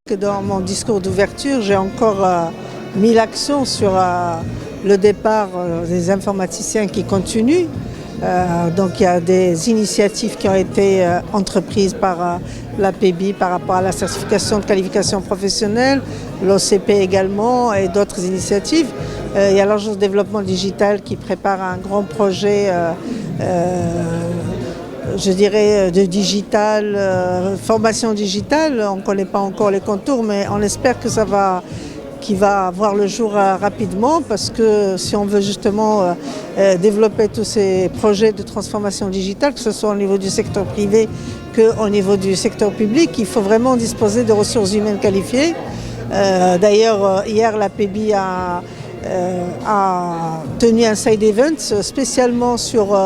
Dans mon discours d'ouverture, j'ai encore mis l'accent sur le départ des informaticiens qui continue. Donc il y a des initiatives qui ont été entreprises par l'APEBI par rapport à la certification de qualification professionnelle, l'OCP également et d'autres initiatives. Il y a l'Agence de développement digital qui prépare un grand projet je dirais de digital, formation digitale. On ne connaît pas encore les contours, mais on espère que qu'il va voir le jour rapidement, parce que si on veut justement développer tous ces projets de transformation digitale, que ce soit au niveau du secteur privé qu'au niveau du secteur public, il faut vraiment disposer de ressources humaines qualifiées. D'ailleurs, hier, l'APEBI a tenu un side event spécialement sur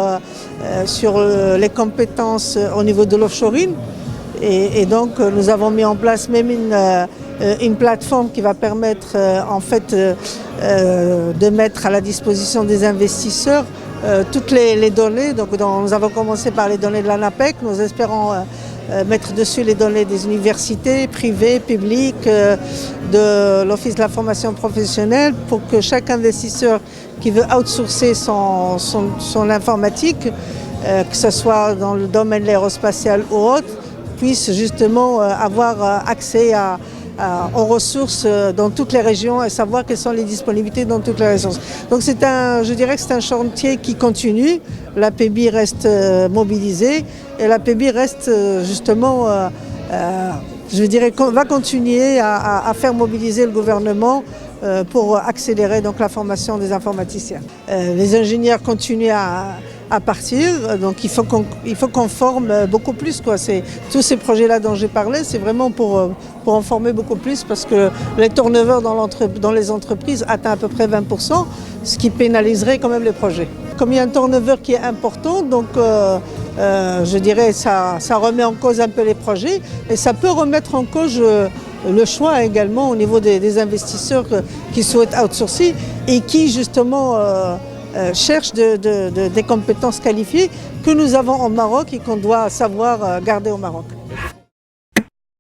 les compétences au niveau de l'offshoring. Et donc nous avons mis en place même une plateforme qui va permettre en fait de mettre à la disposition des investisseurs toutes les données. Donc nous avons commencé par les données de l'ANAPEC, nous espérons mettre dessus les données des universités privées, publiques, de l'Office de la formation professionnelle, pour que chaque investisseur qui veut outsourcer son informatique, que ce soit dans le domaine de l'aérospatial ou autre, puisse justement avoir accès aux ressources dans toutes les régions et savoir quelles sont les disponibilités dans toutes les ressources. Donc je dirais que c'est un chantier qui continue. L'APEBI reste mobilisée et l'APEBI reste justement, je dirais, va continuer à faire mobiliser le gouvernement pour accélérer donc la formation des informaticiens. Les ingénieurs continuent à partir, donc il faut qu'on forme beaucoup plus, quoi. Tous ces projets-là dont j'ai parlé, c'est vraiment pour en former beaucoup plus, parce que les turnovers dans les entreprises atteignent à peu près 20%, ce qui pénaliserait quand même les projets. Comme il y a un turnover qui est important, donc je dirais ça remet en cause un peu les projets, et ça peut remettre en cause le choix également au niveau des investisseurs qui souhaitent outsourcer et qui justement cherchent des compétences qualifiées que nous avons au Maroc et qu'on doit savoir garder au Maroc.